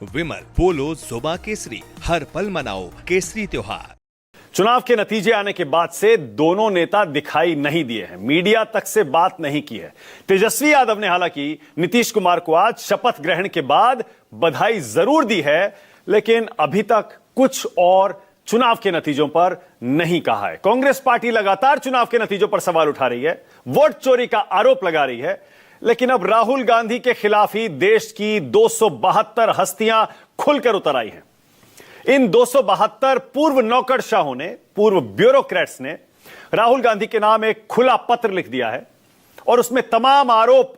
विमल बोलो जुबा केसरी, हर पल मनाओ केसरी त्योहार। चुनाव के नतीजे आने के बाद से दोनों नेता दिखाई नहीं दिए हैं, मीडिया तक से बात नहीं की है। तेजस्वी यादव ने हालांकि नीतीश कुमार को आज शपथ ग्रहण के बाद बधाई जरूर दी है, लेकिन अभी तक कुछ और चुनाव के नतीजों पर नहीं कहा है। कांग्रेस पार्टी लगातार चुनाव के नतीजों पर सवाल उठा रही है, वोट चोरी का आरोप लगा रही है, लेकिन अब राहुल गांधी के खिलाफ ही देश की 272 हस्तियां खुलकर उतर आई हैं। इन 272 पूर्व नौकरशाहों ने, पूर्व ब्यूरोक्रेट्स ने राहुल गांधी के नाम एक खुला पत्र लिख दिया है और उसमें तमाम आरोप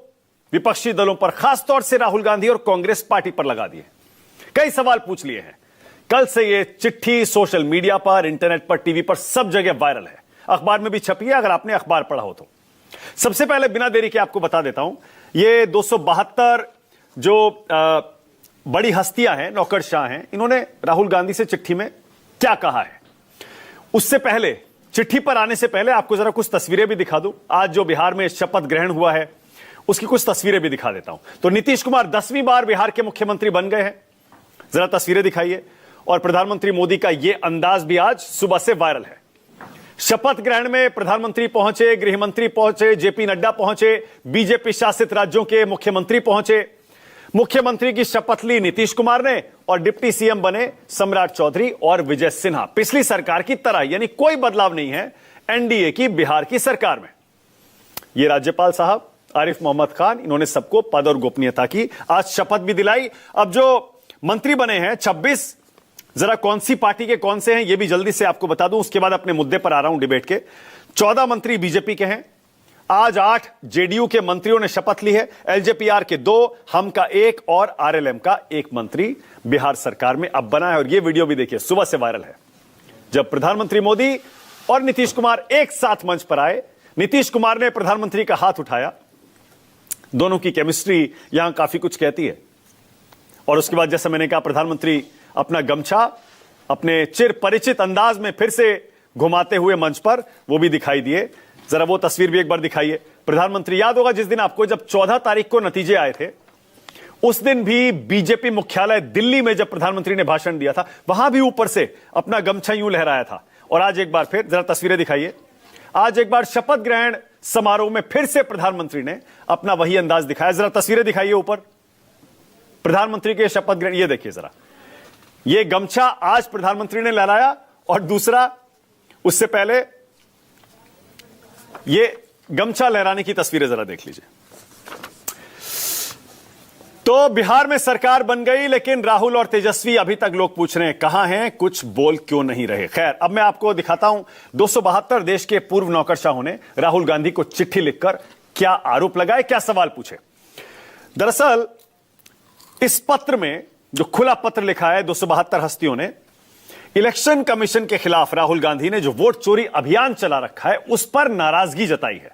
विपक्षी दलों पर, खासतौर से राहुल गांधी और कांग्रेस पार्टी पर लगा दिए। कई सवाल पूछ लिए हैं। कल से यह चिट्ठी सोशल मीडिया पर, इंटरनेट पर, टीवी पर सब जगह वायरल है। अखबार में भी छपी है, अगर आपने अखबार पढ़ा हो तो। सबसे पहले बिना देरी के आपको बता देता हूं, ये 272 जो बड़ी हस्तियां हैं, नौकरशाह हैं, इन्होंने राहुल गांधी से चिट्ठी में क्या कहा है। उससे पहले, चिट्ठी पर आने से पहले आपको जरा कुछ तस्वीरें भी दिखा दूं। आज जो बिहार में शपथ ग्रहण हुआ है उसकी कुछ तस्वीरें भी दिखा देता हूं। तो नीतीश कुमार 10वीं बार बिहार के मुख्यमंत्री बन गए हैं, जरा तस्वीरें दिखाइए। और प्रधानमंत्री मोदी का यह अंदाज भी आज सुबह से वायरल है। शपथ ग्रहण में प्रधानमंत्री पहुंचे, गृहमंत्री पहुंचे, जेपी नड्डा पहुंचे, बीजेपी शासित राज्यों के मुख्यमंत्री पहुंचे। मुख्यमंत्री की शपथ ली नीतीश कुमार ने और डिप्टी सीएम बने सम्राट चौधरी और विजय सिन्हा। पिछली सरकार की तरह, यानी कोई बदलाव नहीं है एनडीए की बिहार की सरकार में। ये राज्यपाल साहब आरिफ मोहम्मद खान, इन्होंने सबको पद और गोपनीयता की आज शपथ भी दिलाई। अब जो मंत्री बने हैं 26, जरा कौन सी पार्टी के कौन से हैं यह भी जल्दी से आपको बता दूं, उसके बाद अपने मुद्दे पर आ रहा हूं डिबेट के। 14 मंत्री बीजेपी के हैं। आज 8 जेडीयू के मंत्रियों ने शपथ ली है। एलजेपीआर के 2, हम का 1 और आरएलएम का 1 मंत्री बिहार सरकार में अब बना है। और यह वीडियो भी देखिए, सुबह से वायरल है, जब प्रधानमंत्री मोदी और नीतीश कुमार एक साथ मंच पर आए। नीतीश कुमार ने प्रधानमंत्री का हाथ उठाया। दोनों की केमिस्ट्री यहां काफी कुछ कहती है। और उसके बाद जैसा मैंने कहा, प्रधानमंत्री अपना गमछा अपने चिर परिचित अंदाज में फिर से घुमाते हुए मंच पर, वो भी दिखाई दिए। जरा वो तस्वीर भी एक बार दिखाइए। प्रधानमंत्री, याद होगा जिस दिन आपको, जब 14 तारीख को नतीजे आए थे, उस दिन भी बीजेपी मुख्यालय दिल्ली में जब प्रधानमंत्री ने भाषण दिया था, वहां भी ऊपर से अपना गमछा यूं लहराया था। और आज एक बार फिर, जरा तस्वीरें दिखाइए, आज एक बार शपथ ग्रहण समारोह में फिर से प्रधानमंत्री ने अपना वही अंदाज दिखाया। जरा तस्वीरें दिखाइए ऊपर, प्रधानमंत्री के शपथ ग्रहण। ये देखिए जरा, ये गमछा आज प्रधानमंत्री ने लहराया और दूसरा, उससे पहले ये गमछा लहराने की तस्वीरें जरा देख लीजिए। तो बिहार में सरकार बन गई, लेकिन राहुल और तेजस्वी अभी तक लोग पूछ रहे हैं कहां हैं, कुछ बोल क्यों नहीं रहे। खैर, अब मैं आपको दिखाता हूं 272 देश के पूर्व नौकरशाहों ने राहुल गांधी को चिट्ठी लिखकर क्या आरोप लगाए, क्या सवाल पूछे। दरअसल इस पत्र में, जो खुला पत्र लिखा है 272 हस्तियों ने, इलेक्शन कमीशन के खिलाफ राहुल गांधी ने जो वोट चोरी अभियान चला रखा है उस पर नाराजगी जताई है।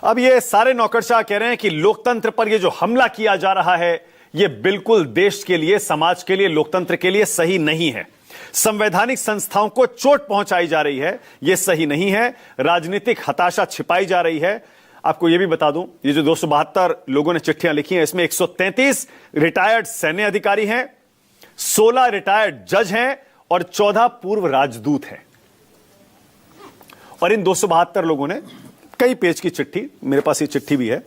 अब ये सारे नौकरशाह कह रहे हैं कि लोकतंत्र पर ये जो हमला किया जा रहा है, ये बिल्कुल देश के लिए, समाज के लिए, लोकतंत्र के लिए सही नहीं है। संवैधानिक संस्थाओं को चोट पहुंचाई जा रही है, यह सही नहीं है। राजनीतिक हताशा छिपाई जा रही है। आपको यह भी बता दूं, ये जो 272 लोगों ने चिट्ठियां लिखी हैं, इसमें 133 रिटायर्ड सैन्य अधिकारी हैं, 16 रिटायर्ड जज हैं और 14 पूर्व राजदूत हैं। और इन 272 लोगों ने कई पेज की चिट्ठी, मेरे पास ये चिट्ठी भी है,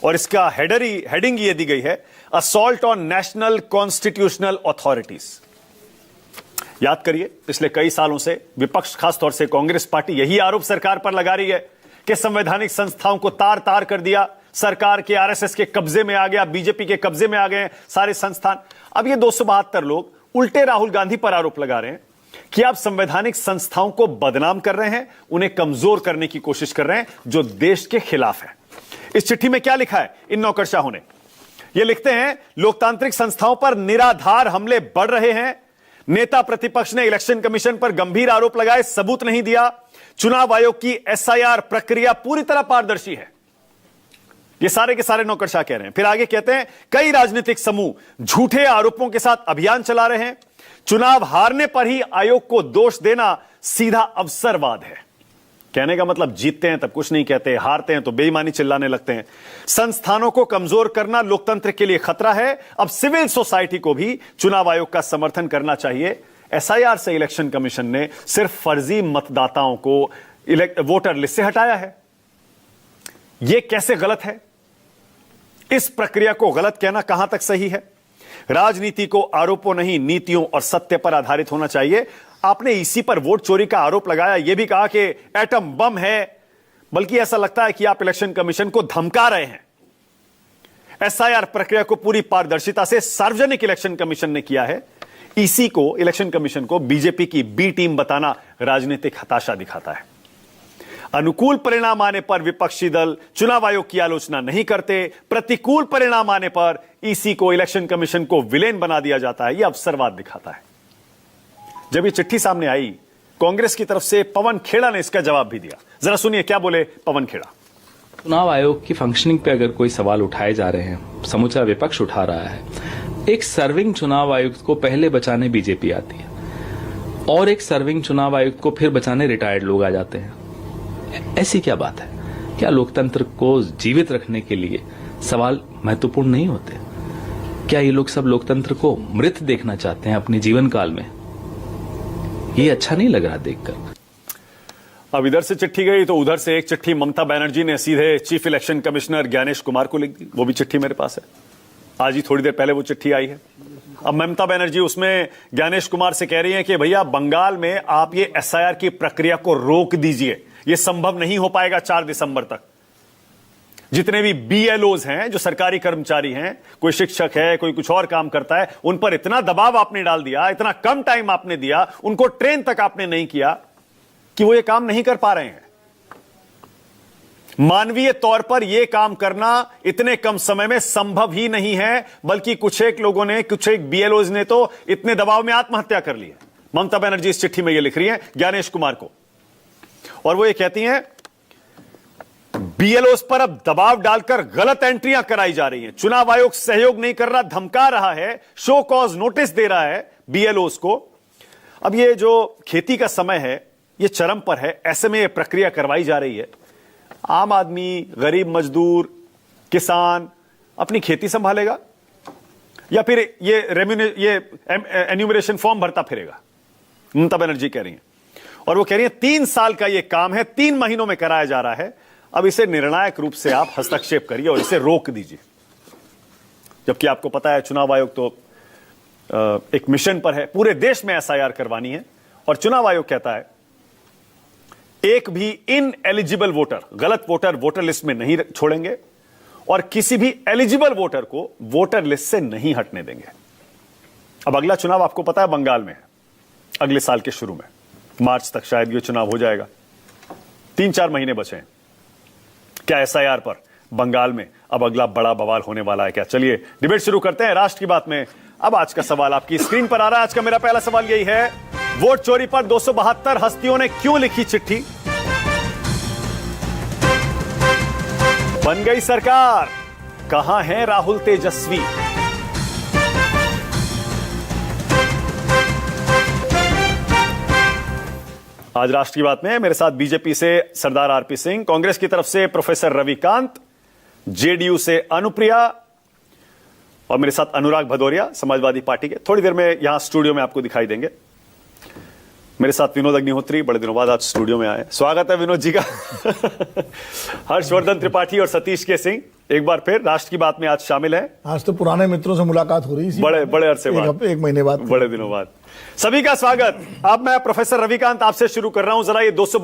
और इसका हेडिंग ये दी गई है, assault on national constitutional authorities. याद करिए, पिछले कई सालों से विपक्ष, खासतौर से कांग्रेस पार्टी, यही आरोप सरकार पर लगा रही है कि संवैधानिक संस्थाओं को तार तार कर दिया, सरकार के, आरएसएस के कब्जे में आ गया, बीजेपी के कब्जे में आ गए सारे संस्थान। अब ये 272 लोग उल्टे राहुल गांधी पर आरोप लगा रहे हैं कि आप संवैधानिक संस्थाओं को बदनाम कर रहे हैं, उन्हें कमजोर करने की कोशिश कर रहे हैं, जो देश के खिलाफ है। इस चिट्ठी में क्या लिखा है इन नौकरशाहों ने? ये लिखते हैं, लोकतांत्रिक संस्थाओं पर निराधार हमले बढ़ रहे हैं। नेता प्रतिपक्ष ने इलेक्शन कमीशन पर गंभीर आरोप लगाए, सबूत नहीं दिया। चुनाव आयोग की एसआईआर प्रक्रिया पूरी तरह पारदर्शी है। ये सारे के सारे नौकरशाह कह रहे हैं। फिर आगे कहते हैं, कई राजनीतिक समूह झूठे आरोपों के साथ अभियान चला रहे हैं। चुनाव हारने पर ही आयोग को दोष देना सीधा अवसरवाद है। कहने का मतलब जीतते हैं तब कुछ नहीं कहते, हारते हैं तो बेईमानी चिल्लाने लगते हैं। संस्थानों को कमजोर करना लोकतंत्र के लिए खतरा है। अब सिविल सोसाइटी को भी चुनाव आयोग का समर्थन करना चाहिए। एसआईआर से इलेक्शन कमीशन ने सिर्फ फर्जी मतदाताओं को वोटर लिस्ट से हटाया है। यह कैसे गलत है? इस प्रक्रिया को गलत कहना कहां तक सही है? राजनीति को आरोपों नहीं, नीतियों और सत्य पर आधारित होना चाहिए। आपने ईसी पर वोट चोरी का आरोप लगाया, यह भी कहा कि एटम बम है, बल्कि ऐसा लगता है कि आप इलेक्शन कमीशन को धमका रहे हैं। एसआईआर प्रक्रिया को पूरी पारदर्शिता से सार्वजनिक इलेक्शन कमीशन ने किया है। ईसी को, इलेक्शन कमीशन को बीजेपी की बी टीम बताना राजनीतिक हताशा दिखाता है। अनुकूल परिणाम आने पर विपक्षी दल चुनाव आयोग की आलोचना नहीं करते, प्रतिकूल परिणाम आने पर ईसी को, इलेक्शन कमीशन को विलेन बना दिया जाता है। यह अवसरवाद दिखाता है। जब ये चिट्ठी सामने आई, कांग्रेस की तरफ से पवन खेड़ा ने इसका जवाब भी दिया। जरा सुनिए क्या बोले पवन खेड़ा। चुनाव आयोग की फंक्शनिंग पे अगर कोई सवाल उठाए जा रहे हैं, समूचा विपक्ष उठा रहा है। एक सर्विंग चुनाव आयुक्त को पहले बचाने बीजेपी आती है और एक सर्विंग चुनाव आयुक्त को फिर बचाने रिटायर्ड लोग आ जाते हैं। ऐसी क्या बात है? क्या लोकतंत्र को जीवित रखने के लिए सवाल महत्वपूर्ण नहीं होते? क्या ये लोग सब लोकतंत्र को मृत देखना चाहते हैं अपने जीवन काल में? ये अच्छा नहीं लग रहा देखकर। अब इधर से चिट्ठी गई तो उधर से एक चिट्ठी ममता बनर्जी ने सीधे chief election commissioner Gyanesh Kumar को लिख दी। वो भी चिट्ठी मेरे पास है, आज ही थोड़ी देर पहले वो चिट्ठी आई है। अब ममता बनर्जी उसमें ज्ञानेश कुमार से कह रही हैं कि भैया बंगाल में आप ये एसआईआर की प्रक्रिया को रोक दीजिए, ये संभव नहीं हो पाएगा 4 दिसंबर तक। जितने भी बीएलओज हैं, जो सरकारी कर्मचारी हैं, कोई शिक्षक है, कोई कुछ और काम करता है, उन पर इतना दबाव आपने डाल दिया, इतना कम टाइम आपने दिया, उनको ट्रेन तक आपने नहीं किया कि वो ये काम नहीं कर पा रहे हैं। मानवीय तौर पर यह काम करना इतने कम समय में संभव ही नहीं है, बल्कि कुछ एक लोगों ने, कुछ एक बीएलओज ने तो इतने दबाव में आत्महत्या कर ली है। ममता बनर्जी इस चिट्ठी में यह लिख रही हैं ज्ञानेश कुमार को, और वो ये कहती हैं बीएलओस पर अब दबाव डालकर गलत एंट्रियां कराई जा रही हैं। चुनाव आयोग सहयोग नहीं कर रहा, धमका रहा है, शो कॉज नोटिस दे रहा है बीएलओस को। अब ये जो खेती का समय है ये चरम पर है, ऐसे में ये प्रक्रिया करवाई जा रही है। आम आदमी, गरीब मजदूर, किसान अपनी खेती संभालेगा या फिर ये एन्यूमरेशन फॉर्म भरता फिरेगा? ममता बनर्जी कह रही हैं, और वो कह रही है 3 साल का ये काम है, 3 महीनों में कराया जा रहा है। अब इसे निर्णायक रूप से आप हस्तक्षेप करिए और इसे रोक दीजिए। जबकि आपको पता है चुनाव आयोग तो एक मिशन पर है, पूरे देश में एसआईआर करवानी है, और चुनाव आयोग कहता है एक भी इनएलिजिबल वोटर, गलत वोटर, वोटर लिस्ट में नहीं छोड़ेंगे और किसी भी एलिजिबल वोटर को वोटर लिस्ट से नहीं हटने देंगे। अब अगला चुनाव आपको पता है बंगाल में है, अगले साल के शुरू में, मार्च तक शायद ये चुनाव हो जाएगा। 3-4 महीने बचे हैं। क्या एसआईआर पर बंगाल में अब अगला बड़ा बवाल होने वाला है क्या? चलिए डिबेट शुरू करते हैं राष्ट्र की बात में। अब आज का सवाल आपकी स्क्रीन पर आ रहा है। आज का मेरा पहला सवाल यही है, वोट चोरी पर 272 हस्तियों ने क्यों लिखी चिट्ठी? बन गई सरकार, कहां है राहुल तेजस्वी? आज राष्ट्र की बात में मेरे साथ बीजेपी से सरदार आरपी सिंह, कांग्रेस की तरफ से प्रोफेसर रविकांत, जेडीयू से अनुप्रिया और मेरे साथ अनुराग भदौरिया समाजवादी पार्टी के। थोड़ी देर में यहां स्टूडियो में आपको दिखाई देंगे। मेरे साथ विनोद अग्निहोत्री बड़े दिनों बाद आज स्टूडियो में आए, स्वागत है विनोद जी का। हर्षवर्धन त्रिपाठी और सतीश के सिंह एक बार फिर राष्ट्र की बात में आज शामिल है। आज तो पुराने मित्रों से मुलाकात हो रही है, बड़े अरसे बाद, एक महीने बाद, बड़े दिनों बाद। सभी का स्वागत। अब मैं प्रोफेसर रविकांत आपसे शुरू कर रहा हूं। जरा ये 200